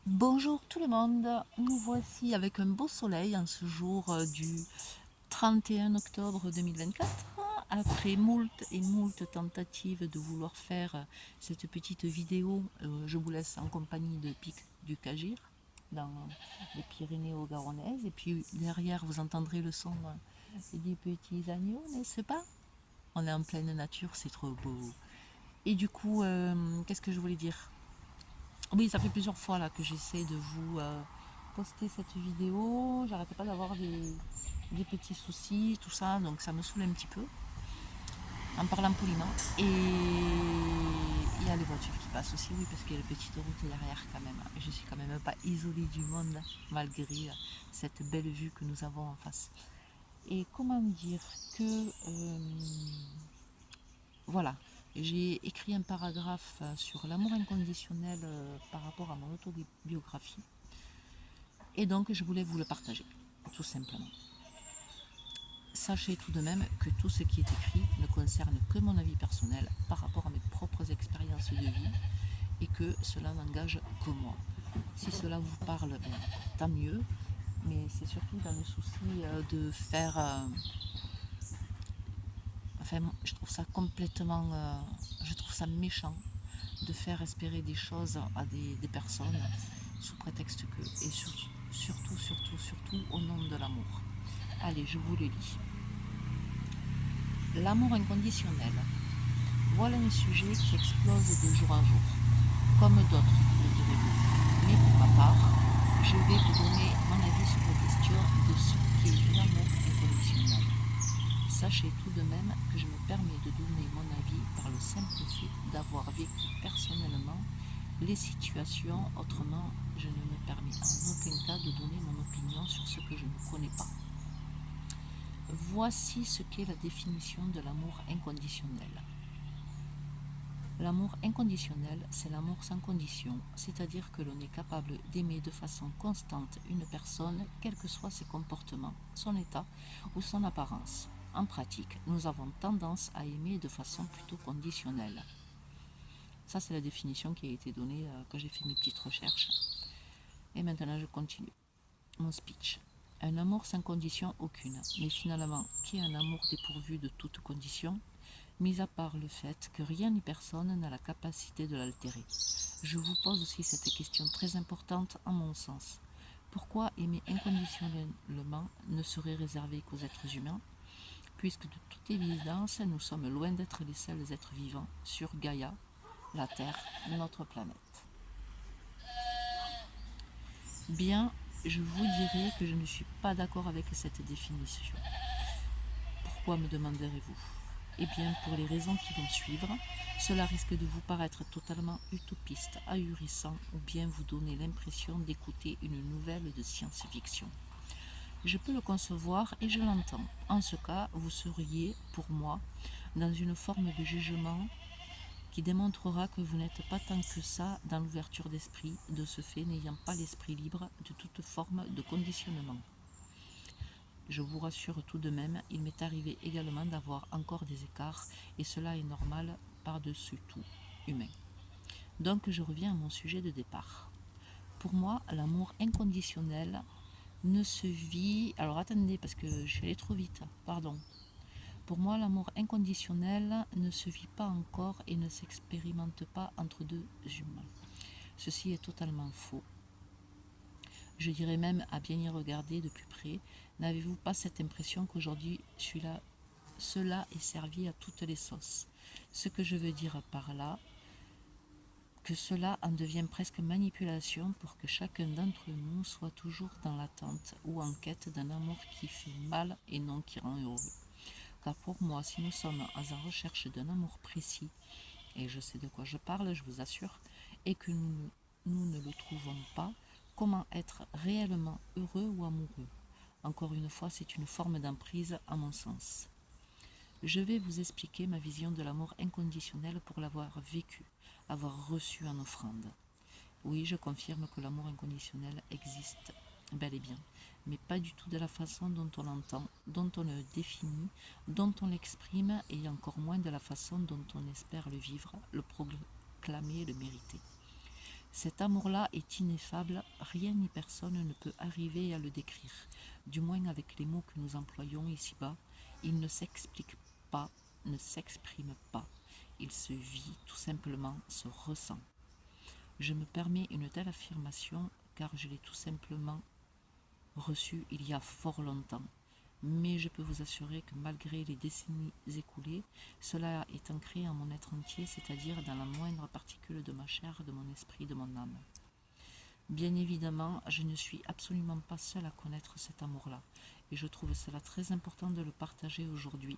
Bonjour tout le monde, nous voici avec un beau soleil en ce jour du 31 octobre 2024. Après moult et moult tentatives de vouloir faire cette petite vidéo, je vous laisse en compagnie de Pic du Cagir dans les Pyrénées-Garonnaises. Et puis derrière, vous entendrez le son des petits agneaux, n'est-ce pas? On est en pleine nature, c'est trop beau. Et du coup, qu'est-ce que je voulais dire? Oui, ça fait plusieurs fois là que j'essaie de vous poster cette vidéo. J'arrêtais pas d'avoir des petits soucis, tout ça, donc ça me saoule un petit peu en parlant poliment. Et il y a les voitures qui passent aussi, oui, parce qu'il y a la petite route derrière quand même. Je suis quand même pas isolée du monde malgré cette belle vue que nous avons en face. Et comment dire que voilà, j'ai écrit un paragraphe sur l'amour inconditionnel par rapport à mon autobiographie. Et donc, je voulais vous le partager, tout simplement. Sachez tout de même que tout ce qui est écrit ne concerne que mon avis personnel par rapport à mes propres expériences de vie et que cela n'engage que moi. Si cela vous parle, bien, tant mieux, mais c'est surtout dans le souci de faire... enfin, je trouve ça complètement... je trouve ça méchant de faire espérer des choses à des personnes sous prétexte que... Et surtout au nom de l'amour. Allez, je vous le lis. L'amour inconditionnel. Voilà un sujet qui explose de jour en jour, comme d'autres, me direz-vous. Mais pour ma part, je vais vous donner mon avis sur la question de ce qu'est l'amour inconditionnel. Sachez tout de même que je me permets de donner mon avis par le simple fait d'avoir vécu personnellement les situations, autrement je ne me permets en aucun cas de donner mon opinion sur ce que je ne connais pas. Voici ce qu'est la définition de l'amour inconditionnel. L'amour inconditionnel, c'est l'amour sans condition, c'est-à-dire que l'on est capable d'aimer de façon constante une personne, quels que soient ses comportements, son état ou son apparence. En pratique, nous avons tendance à aimer de façon plutôt conditionnelle. Ça, c'est la définition qui a été donnée quand j'ai fait mes petites recherches. Et maintenant, je continue mon speech. Un amour sans condition aucune, mais finalement, qui est un amour dépourvu de toute condition, mis à part le fait que rien ni personne n'a la capacité de l'altérer. Je vous pose aussi cette question très importante à mon sens. Pourquoi aimer inconditionnellement ne serait réservé qu'aux êtres humains, puisque de toute évidence, nous sommes loin d'être les seuls êtres vivants sur Gaïa, la Terre, notre planète. Bien, je vous dirai que je ne suis pas d'accord avec cette définition. Pourquoi, me demanderez-vous? Eh bien, pour les raisons qui vont suivre, cela risque de vous paraître totalement utopiste, ahurissant, ou bien vous donner l'impression d'écouter une nouvelle de science-fiction. Je peux le concevoir et je l'entends. En ce cas, vous seriez, pour moi, dans une forme de jugement qui démontrera que vous n'êtes pas tant que ça dans l'ouverture d'esprit, de ce fait n'ayant pas l'esprit libre de toute forme de conditionnement. Je vous rassure tout de même, il m'est arrivé également d'avoir encore des écarts, et cela est normal par-dessus tout, humain. Donc je reviens à mon sujet de départ. Pour moi, l'amour inconditionnel ne se vit... Alors attendez, parce que je suis allée trop vite, pardon. Pour moi, l'amour inconditionnel ne se vit pas encore et ne s'expérimente pas entre deux humains. Ceci est totalement faux. Je dirais même, à bien y regarder de plus près, n'avez-vous pas cette impression qu'aujourd'hui cela est servi à toutes les sauces? Ce que je veux dire par là, que cela en devient presque manipulation pour que chacun d'entre nous soit toujours dans l'attente ou en quête d'un amour qui fait mal et non qui rend heureux. Car pour moi, si nous sommes en recherche d'un amour précis, et je sais de quoi je parle, je vous assure, et que nous ne le trouvons pas, comment être réellement heureux ou amoureux? Encore une fois, c'est une forme d'emprise à mon sens. Je vais vous expliquer ma vision de l'amour inconditionnel pour l'avoir vécu, avoir reçu en offrande. Oui, je confirme que l'amour inconditionnel existe bel et bien, mais pas du tout de la façon dont on l'entend, dont on le définit, dont on l'exprime, et encore moins de la façon dont on espère le vivre, le proclamer, le mériter. Cet amour-là est ineffable, rien ni personne ne peut arriver à le décrire, du moins avec les mots que nous employons ici-bas. Il ne s'explique pas, ne s'exprime pas, il se vit, tout simplement, se ressent. Je me permets une telle affirmation car je l'ai tout simplement reçue il y a fort longtemps. Mais je peux vous assurer que malgré les décennies écoulées, cela est ancré en mon être entier, c'est-à-dire dans la moindre particule de ma chair, de mon esprit, de mon âme. Bien évidemment, je ne suis absolument pas seule à connaître cet amour-là, et je trouve cela très important de le partager aujourd'hui.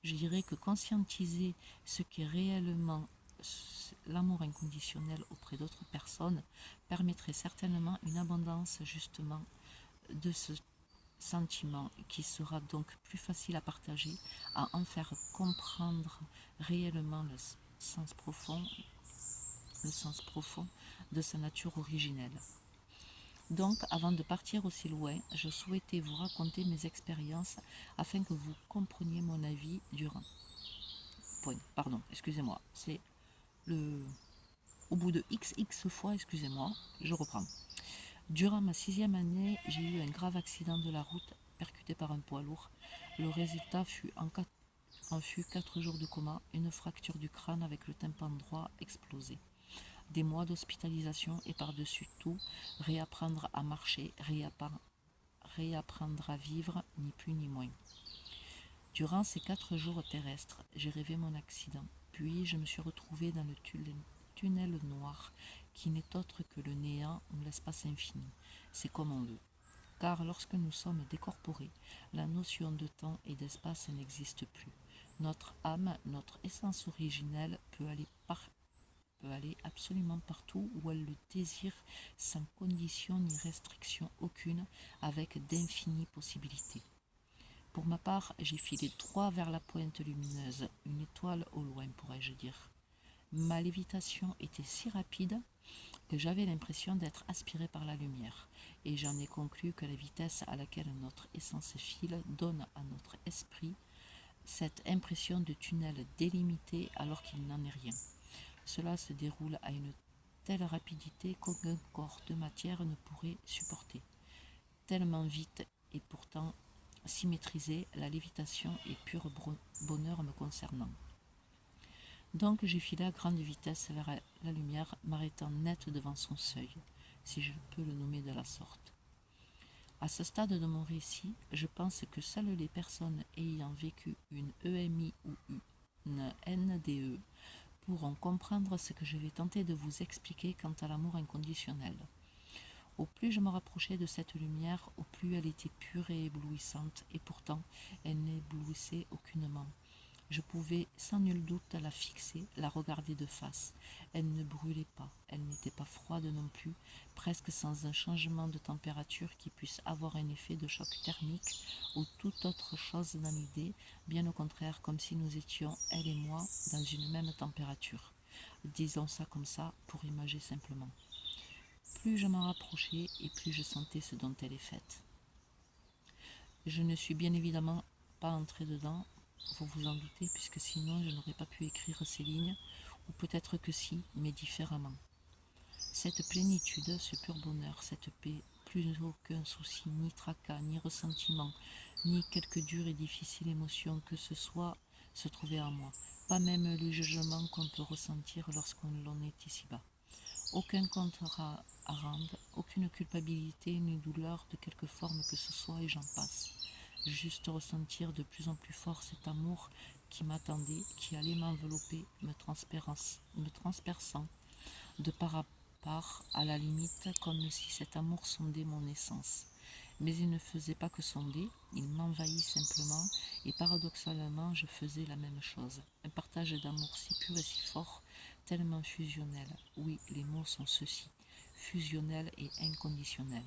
Je dirais que conscientiser ce qu'est réellement l'amour inconditionnel auprès d'autres personnes permettrait certainement une abondance justement de ce sentiment qui sera donc plus facile à partager, à en faire comprendre réellement le sens profond de sa nature originelle. Donc, avant de partir aussi loin, je souhaitais vous raconter mes expériences afin que vous compreniez mon avis durant. Pardon, excusez-moi, c'est le. Au bout de XX fois, excusez-moi, je reprends. Durant ma 6e année, j'ai eu un grave accident de la route percuté par un poids lourd. Le résultat fut 4 jours de coma, une fracture du crâne avec le tympan droit explosé. Des mois d'hospitalisation et par-dessus tout, réapprendre à marcher, réapprendre à vivre, ni plus ni moins. Durant ces 4 jours terrestres, j'ai rêvé mon accident, puis je me suis retrouvée dans le tunnel noir qui n'est autre que le néant ou l'espace infini. C'est comme on veut. Car lorsque nous sommes décorporés, la notion de temps et d'espace n'existe plus. Notre âme, notre essence originelle peut aller absolument partout où elle le désire, sans condition ni restriction aucune, avec d'infinies possibilités. Pour ma part, j'ai filé droit vers la pointe lumineuse, une étoile au loin, pourrais-je dire. Ma lévitation était si rapide que j'avais l'impression d'être aspiré par la lumière, et j'en ai conclu que la vitesse à laquelle notre essence file donne à notre esprit cette impression de tunnel délimité alors qu'il n'en est rien. Cela se déroule à une telle rapidité qu'aucun corps de matière ne pourrait supporter. Tellement vite et pourtant si maîtrisée, la lévitation est pur bonheur me concernant. Donc j'ai filé à grande vitesse vers la lumière, m'arrêtant net devant son seuil, si je peux le nommer de la sorte. À ce stade de mon récit, je pense que seules les personnes ayant vécu une EMI ou une NDE pourront comprendre ce que je vais tenter de vous expliquer quant à l'amour inconditionnel. Au plus je me rapprochais de cette lumière, au plus elle était pure et éblouissante, et pourtant elle n'éblouissait aucunement. Je pouvais sans nul doute la fixer, la regarder de face. Elle ne brûlait pas, elle n'était pas froide non plus, presque sans un changement de température qui puisse avoir un effet de choc thermique ou toute autre chose dans l'idée, bien au contraire, comme si nous étions, elle et moi, dans une même température. Disons ça comme ça, pour imager simplement. Plus je m'en rapprochais et plus je sentais ce dont elle est faite. Je ne suis bien évidemment pas entrée dedans, vous vous en doutez, puisque sinon je n'aurais pas pu écrire ces lignes, ou peut-être que si, mais différemment. Cette plénitude, ce pur bonheur, cette paix, plus aucun souci, ni tracas, ni ressentiment, ni quelque dure et difficile émotion que ce soit se trouvait en moi, pas même le jugement qu'on peut ressentir lorsqu'on l'en est ici-bas. Aucun compte à rendre, aucune culpabilité ni douleur de quelque forme que ce soit et j'en passe. Juste ressentir de plus en plus fort cet amour qui m'attendait, qui allait m'envelopper, me transperçant de part à part, à la limite, comme si cet amour sondait mon essence. Mais il ne faisait pas que sonder, il m'envahit simplement, et paradoxalement je faisais la même chose. Un partage d'amour si pur et si fort, tellement fusionnel. Oui, les mots sont ceux-ci, fusionnel et inconditionnel.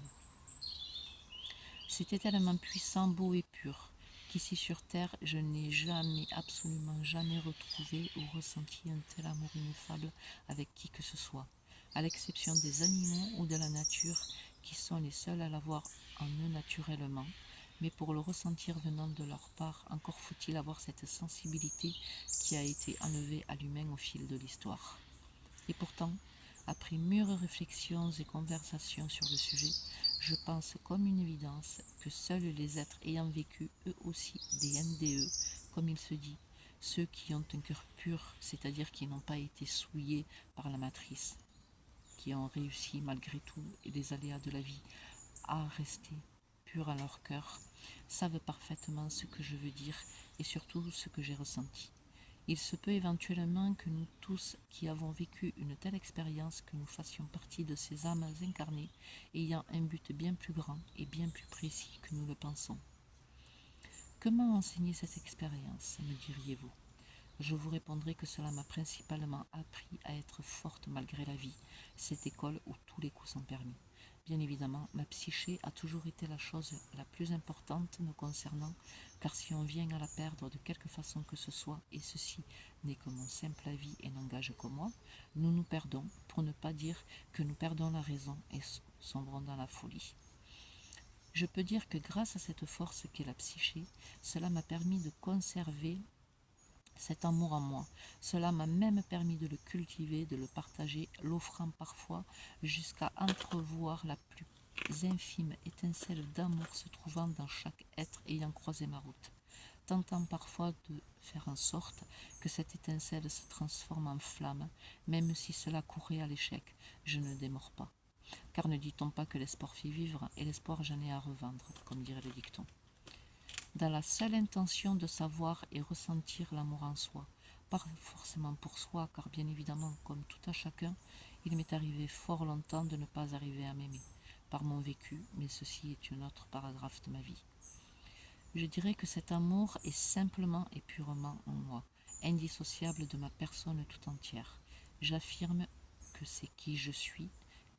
C'était tellement puissant, beau et pur, qu'ici sur terre, je n'ai jamais, absolument jamais retrouvé ou ressenti un tel amour ineffable avec qui que ce soit, à l'exception des animaux ou de la nature, qui sont les seuls à l'avoir en eux naturellement. Mais pour le ressentir venant de leur part, encore faut-il avoir cette sensibilité qui a été enlevée à l'humain au fil de l'histoire. Et pourtant, Après mûres réflexions et conversations sur le sujet, je pense comme une évidence que seuls les êtres ayant vécu eux aussi des NDE, comme il se dit, ceux qui ont un cœur pur, c'est-à-dire qui n'ont pas été souillés par la matrice, qui ont réussi malgré tout et les aléas de la vie à rester purs à leur cœur, savent parfaitement ce que je veux dire et surtout ce que j'ai ressenti. Il se peut éventuellement que nous tous qui avons vécu une telle expérience, que nous fassions partie de ces âmes incarnées, ayant un but bien plus grand et bien plus précis que nous le pensons. Que m'a enseigné cette expérience, me diriez-vous? Je vous répondrai que cela m'a principalement appris à être forte malgré la vie, cette école où tous les coups sont permis. Bien évidemment, ma psyché a toujours été la chose la plus importante me concernant, car si on vient à la perdre de quelque façon que ce soit, et ceci n'est que mon simple avis et n'engage que moi, nous nous perdons, pour ne pas dire que nous perdons la raison et sombrons dans la folie. Je peux dire que grâce à cette force qu'est la psyché, cela m'a permis de conserver cet amour en moi. Cela m'a même permis de le cultiver, de le partager, l'offrant parfois jusqu'à entrevoir la plus infime étincelle d'amour se trouvant dans chaque être ayant croisé ma route, tentant parfois de faire en sorte que cette étincelle se transforme en flamme, même si cela courait à l'échec, je ne démords pas. Car ne dit-on pas que l'espoir fait vivre, et l'espoir j'en ai à revendre, comme dirait le dicton. Dans la seule intention de savoir et ressentir l'amour en soi, pas forcément pour soi, car bien évidemment, comme tout à chacun, il m'est arrivé fort longtemps de ne pas arriver à m'aimer, par mon vécu, mais ceci est un autre paragraphe de ma vie. Je dirais que cet amour est simplement et purement en moi, indissociable de ma personne tout entière. J'affirme que c'est qui je suis,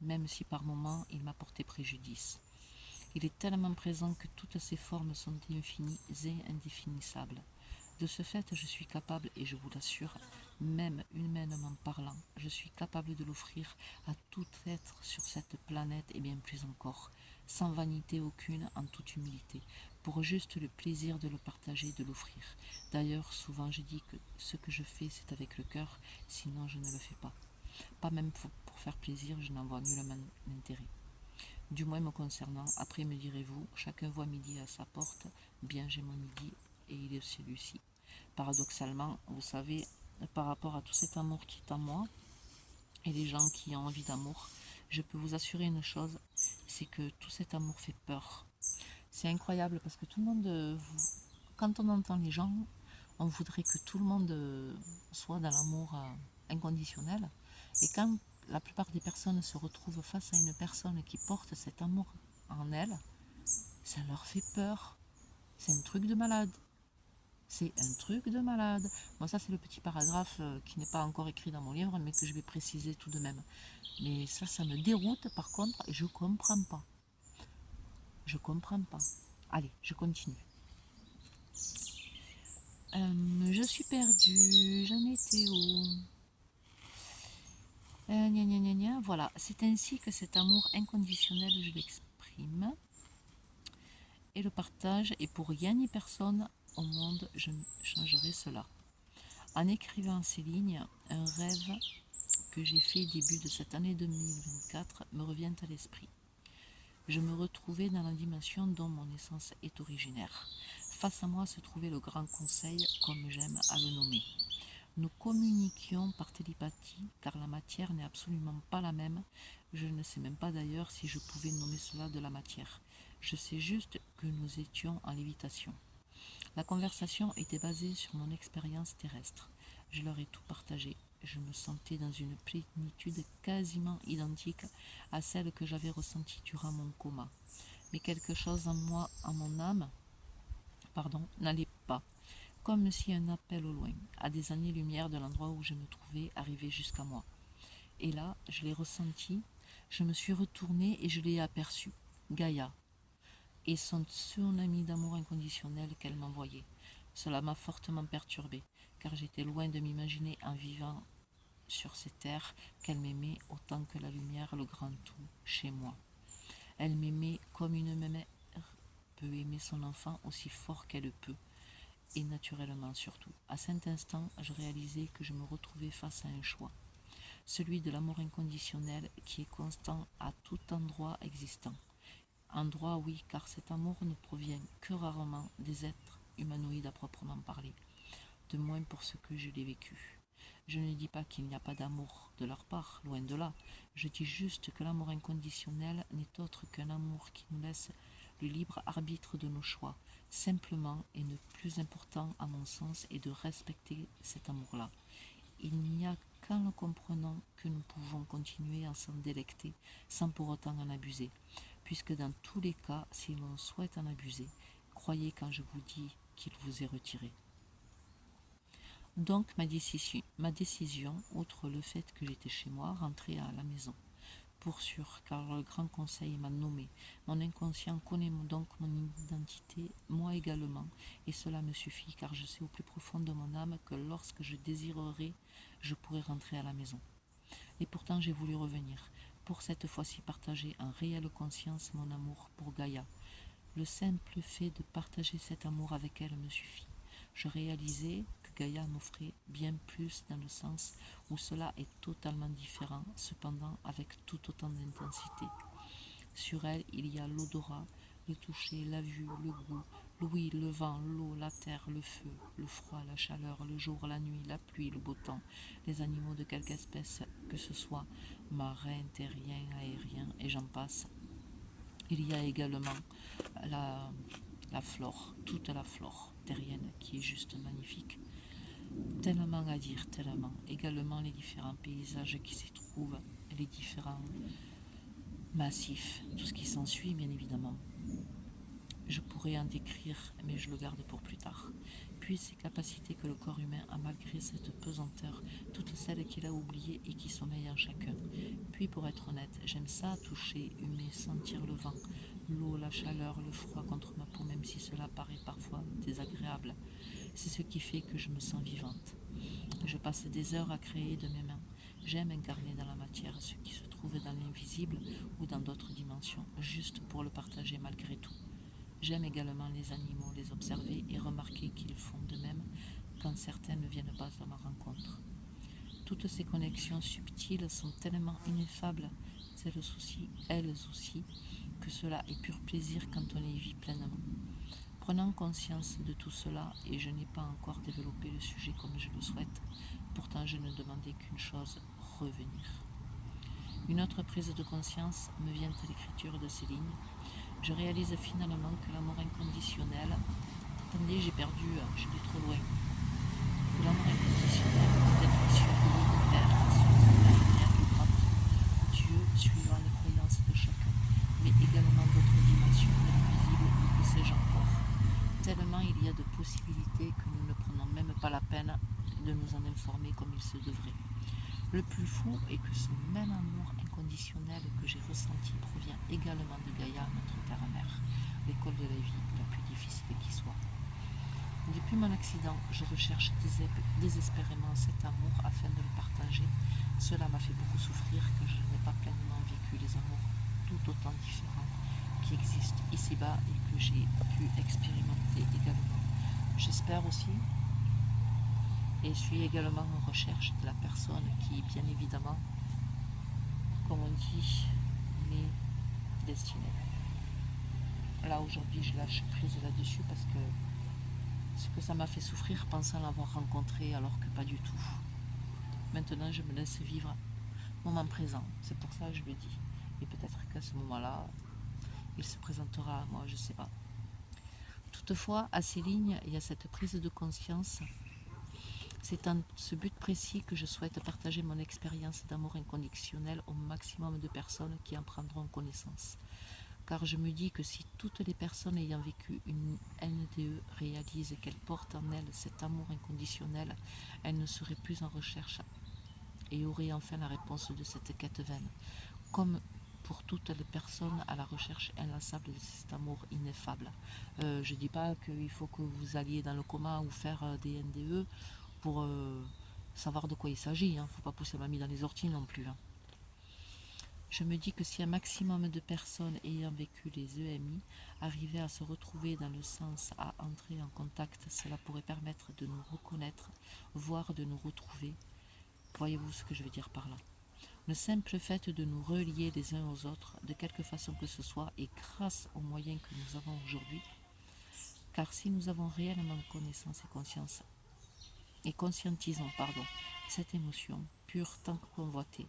même si par moments il m'a porté préjudice. Il est tellement présent que toutes ces formes sont infinies et indéfinissables. De ce fait, je suis capable, et je vous l'assure, même humainement parlant, je suis capable de l'offrir à tout être sur cette planète et bien plus encore, sans vanité aucune, en toute humilité, pour juste le plaisir de le partager, de l'offrir. D'ailleurs, souvent je dis que ce que je fais, c'est avec le cœur, sinon je ne le fais pas. Pas même pour faire plaisir, je n'en vois nullement l'intérêt. Du moins me concernant, après me direz-vous, chacun voit midi à sa porte, bien j'ai mon midi et il est celui-ci. Paradoxalement, vous savez, par rapport à tout cet amour qui est en moi et les gens qui ont envie d'amour, je peux vous assurer une chose, c'est que tout cet amour fait peur. C'est incroyable parce que tout le monde, quand on entend les gens, on voudrait que tout le monde soit dans l'amour inconditionnel. Et quand la plupart des personnes se retrouvent face à une personne qui porte cet amour en elle, ça leur fait peur. C'est un truc de malade. C'est un truc de malade. Bon, ça, c'est le petit paragraphe qui n'est pas encore écrit dans mon livre, mais que je vais préciser tout de même. Mais ça me déroute par contre, et je comprends pas. Je comprends pas. Allez, je continue. Je suis perdue, j'en étais où? Gna gna gna gna. Voilà, c'est ainsi que cet amour inconditionnel, je l'exprime et le partage, et pour rien ni personne au monde, je ne changerai cela. En écrivant ces lignes, un rêve que j'ai fait début de cette année 2024 me revient à l'esprit. Je me retrouvais dans la dimension dont mon essence est originaire. Face à moi se trouvait le grand conseil, comme j'aime à le nommer. Nous communiquions par télépathie, car la matière n'est absolument pas la même. Je ne sais même pas d'ailleurs si je pouvais nommer cela de la matière. Je sais juste que nous étions en lévitation. La conversation était basée sur mon expérience terrestre. Je leur ai tout partagé. Je me sentais dans une plénitude quasiment identique à celle que j'avais ressentie durant mon coma. Mais quelque chose en moi, en mon âme, n'allait pas. Comme si un appel au loin, à des années-lumière de l'endroit où je me trouvais, arrivait jusqu'à moi. Et là, je l'ai ressenti, je me suis retournée et je l'ai aperçue, Gaïa, et son tsunami d'amour inconditionnel qu'elle m'envoyait. Cela m'a fortement perturbée, car j'étais loin de m'imaginer en vivant sur ces terres qu'elle m'aimait autant que la lumière, le grand tout, chez moi. Elle m'aimait comme une mère peut aimer son enfant aussi fort qu'elle peut, et naturellement surtout. À cet instant, je réalisais que je me retrouvais face à un choix. celui de l'amour inconditionnel qui est constant à tout endroit existant. Endroit, oui, car cet amour ne provient que rarement des êtres humanoïdes à proprement parler, de moins pour ce que je l'ai vécu. Je ne dis pas qu'il n'y a pas d'amour de leur part, loin de là. Je dis juste que l'amour inconditionnel n'est autre qu'un amour qui nous laisse le libre arbitre de nos choix. Simplement, et le plus important à mon sens, est de respecter cet amour-là. Il n'y a qu'en le comprenant que nous pouvons continuer à s'en délecter sans pour autant en abuser. Puisque dans tous les cas, si l'on souhaite en abuser, croyez quand je vous dis qu'il vous est retiré. Donc ma décision, outre le fait que j'étais chez moi, rentrer à la maison. Pour sûr, car le grand conseil m'a nommé. Mon inconscient connaît donc mon identité, moi également, et cela me suffit, car je sais au plus profond de mon âme que lorsque je désirerai, je pourrai rentrer à la maison. Et pourtant j'ai voulu revenir, pour cette fois-ci partager en réelle conscience mon amour pour Gaïa. Le simple fait de partager cet amour avec elle me suffit. Je réalisais que Gaïa m'offrait bien plus dans le sens où cela est totalement différent, cependant avec tout autant d'intensité. Sur elle, il y a l'odorat, le toucher, la vue, le goût, l'ouïe, le vent, l'eau, la terre, le feu, le froid, la chaleur, le jour, la nuit, la pluie, le beau temps, les animaux de quelque espèce que ce soit, marins, terriens, aériens, et j'en passe. Il y a également la flore, toute la flore terrienne qui est juste magnifique. Tellement à dire, tellement. Également les différents paysages qui s'y trouvent, les différents massifs, tout ce qui s'ensuit bien évidemment. Je pourrais en décrire, mais je le garde pour plus tard. Puis ces capacités que le corps humain a malgré cette pesanteur, toutes celles qu'il a oubliées et qui sommeillent en chacun. Puis pour être honnête, j'aime ça toucher, humer, sentir le vent, l'eau, la chaleur, le froid contre ma peau, même si cela paraît parfois désagréable. C'est ce qui fait que je me sens vivante. Je passe des heures à créer de mes mains. J'aime incarner dans la matière ce qui se trouve dans l'invisible ou dans d'autres dimensions, juste pour le partager malgré tout. J'aime également les animaux, les observer et remarquer qu'ils font de même quand certains ne viennent pas à ma rencontre. Toutes ces connexions subtiles sont tellement ineffables, elles aussi, que cela est pur plaisir quand on les vit pleinement. Prenant conscience de tout cela, et je n'ai pas encore développé le sujet comme je le souhaite, pourtant je ne demandais qu'une chose, revenir. Une autre prise de conscience me vient à l'écriture de ces lignes. Je réalise finalement que l'amour inconditionnel... Attendez, j'ai perdu, je vais trop loin. Que l'amour inconditionnel peut être issu de l'univers, la lumière, le grand Dieu, suivant les croyances de chacun, mais également d'autres dimensions, de l'invisible, que sais-je encore. Tellement il y a de possibilités que nous ne prenons même pas la peine de nous en informer comme il se devrait. Le plus fou est que ce même amour inconditionnel que j'ai ressenti provient également de Gaïa, notre terre-mère, l'école de la vie la plus difficile qui soit. Depuis mon accident, je recherche désespérément cet amour afin de le partager. Cela m'a fait beaucoup souffrir car je n'ai pas pleinement vécu les amours tout autant différents qui existent ici-bas et que j'ai pu expérimenter également. J'espère aussi et suis également en recherche de la personne qui, bien évidemment, comme on dit, m'est destinée. Là, aujourd'hui, je lâche prise là-dessus parce que ce que ça m'a fait souffrir pensant l'avoir rencontré alors que pas du tout. Maintenant, je me laisse vivre moment présent. C'est pour ça que je le dis. Et peut-être qu'à ce moment-là, il se présentera à moi, je ne sais pas. Toutefois, à ces lignes, il y a cette prise de conscience. C'est en ce but précis que je souhaite partager mon expérience d'amour inconditionnel au maximum de personnes qui en prendront connaissance. Car je me dis que si toutes les personnes ayant vécu une NDE réalisent qu'elles portent en elles cet amour inconditionnel, elles ne seraient plus en recherche et auraient enfin la réponse de cette quête vaine. Comme pour toutes les personnes à la recherche inlassable de cet amour ineffable. Je ne dis pas qu'il faut que vous alliez dans le coma ou faire des NDE pour savoir de quoi il s'agit. Il ne faut pas pousser mamie dans les orties non plus. Je me dis que si un maximum de personnes ayant vécu les EMI arrivaient à se retrouver dans le sens à entrer en contact, cela pourrait permettre de nous reconnaître, voire de nous retrouver. Voyez-vous ce que je veux dire par là? Le simple fait de nous relier les uns aux autres, de quelque façon que ce soit, et grâce aux moyens que nous avons aujourd'hui, car si nous avons réellement connaissance et conscientisons cette émotion pure tant que convoitée,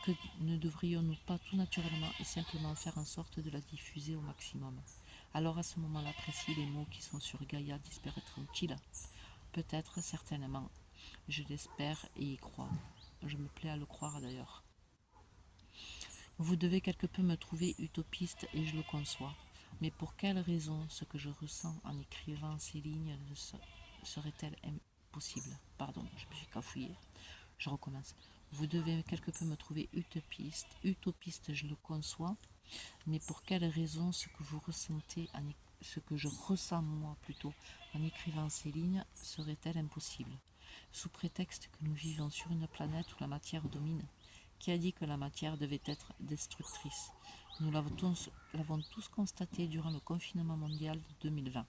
que ne devrions-nous pas tout naturellement et simplement faire en sorte de la diffuser au maximum? Alors à ce moment-là précis, les mots qui sont sur Gaïa disparaîtront-ils? Peut-être, certainement. Je l'espère et y crois. Je me plais à le croire d'ailleurs. Vous devez quelque peu me trouver utopiste et je le conçois. Mais pour quelle raison ce que je ressens en écrivant ces lignes serait-elle impossible? Pardon, je me suis cafouillée. Je recommence. Vous devez quelque peu me trouver utopiste, je le conçois. Mais pour quelle raison ce que vous ressentez, ce que je ressens moi plutôt, en écrivant ces lignes, serait-elle impossible? Sous prétexte que nous vivons sur une planète où la matière domine. Qui a dit que la matière devait être destructrice? Nous l'avons tous constaté durant le confinement mondial de 2020.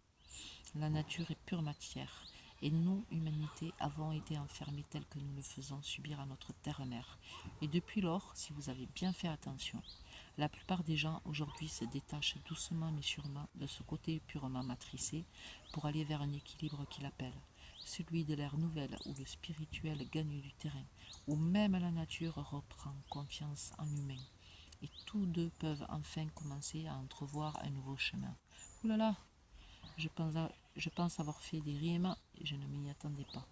La nature est pure matière, et nous, humanité, avons été enfermés tels que nous le faisons subir à notre terre-mère. Et depuis lors, si vous avez bien fait attention, la plupart des gens aujourd'hui se détachent doucement mais sûrement de ce côté purement matricé pour aller vers un équilibre qu'il appelle celui de l'ère nouvelle où le spirituel gagne du terrain, où même la nature reprend confiance en l'humain. Et tous deux peuvent enfin commencer à entrevoir un nouveau chemin. Ouh là là, je pense avoir fait des rimes et je ne m'y attendais pas.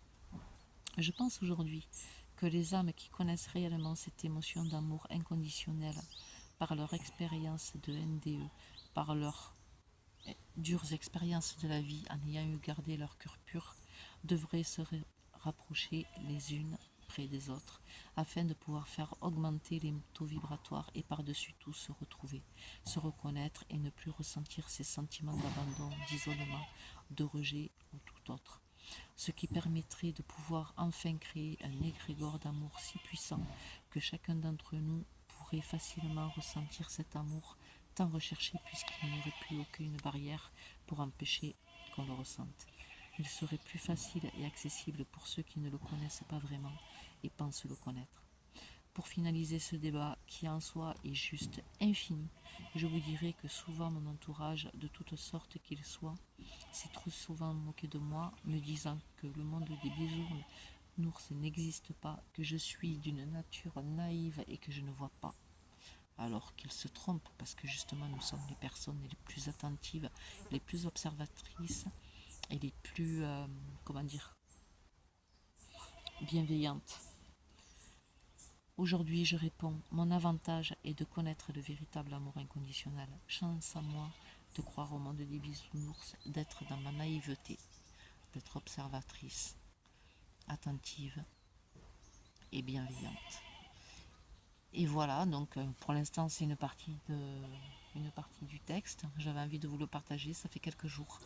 Je pense aujourd'hui que les âmes qui connaissent réellement cette émotion d'amour inconditionnel par leur expérience de NDE, par leurs dures expériences de la vie en ayant eu gardé leur cœur pur, devraient se rapprocher les unes près des autres afin de pouvoir faire augmenter les taux vibratoires et par-dessus tout se retrouver, se reconnaître et ne plus ressentir ces sentiments d'abandon, d'isolement, de rejet ou tout autre. Ce qui permettrait de pouvoir enfin créer un égrégore d'amour si puissant que chacun d'entre nous pourrait facilement ressentir cet amour tant recherché puisqu'il n'y aurait plus aucune barrière pour empêcher qu'on le ressente. Il serait plus facile et accessible pour ceux qui ne le connaissent pas vraiment et pensent le connaître. Pour finaliser ce débat qui en soi est juste infini, je vous dirai que souvent mon entourage, de toutes sortes qu'il soit, s'est trop souvent moqué de moi, me disant que le monde des bisounours n'existe pas, que je suis d'une nature naïve et que je ne vois pas. Alors qu'ils se trompent, parce que justement nous sommes les personnes les plus attentives, les plus observatrices et les plus, bienveillantes. Aujourd'hui, je réponds, mon avantage est de connaître le véritable amour inconditionnel. Chance à moi de croire au monde des bisounours, d'être dans ma naïveté, d'être observatrice, attentive et bienveillante. Et voilà, donc pour l'instant c'est une partie du texte. J'avais envie de vous le partager, ça fait quelques jours.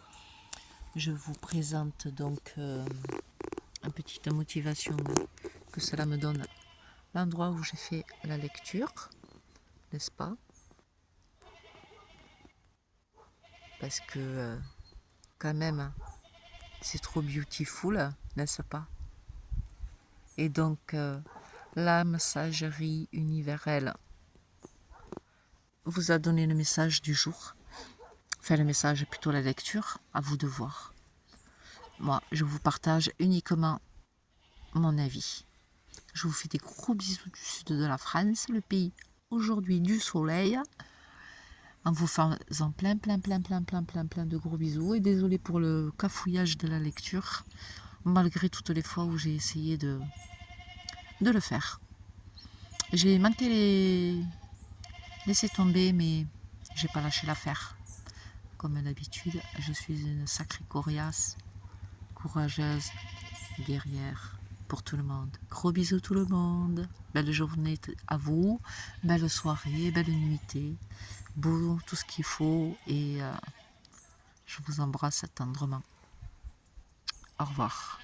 Je vous présente donc une petite motivation que cela me donne. L'endroit où j'ai fait la lecture, n'est-ce pas? Parce que quand même, c'est trop beautiful, n'est-ce pas? Et donc, la messagerie universelle vous a donné le message du jour. Enfin, le message, plutôt la lecture, à vous de voir. Moi, je vous partage uniquement mon avis. Je vous fais des gros bisous du sud de la France, le pays aujourd'hui du soleil, en vous faisant plein de gros bisous. Et désolé pour le cafouillage de la lecture, malgré toutes les fois où j'ai essayé de le faire. J'ai manqué laisser tomber, mais j'ai pas lâché l'affaire. Comme d'habitude, je suis une sacrée coriace, courageuse, guerrière pour tout le monde. Gros bisous tout le monde. Belle journée à vous, belle soirée, belle nuitée, beau, tout ce qu'il faut et je vous embrasse tendrement. Au revoir.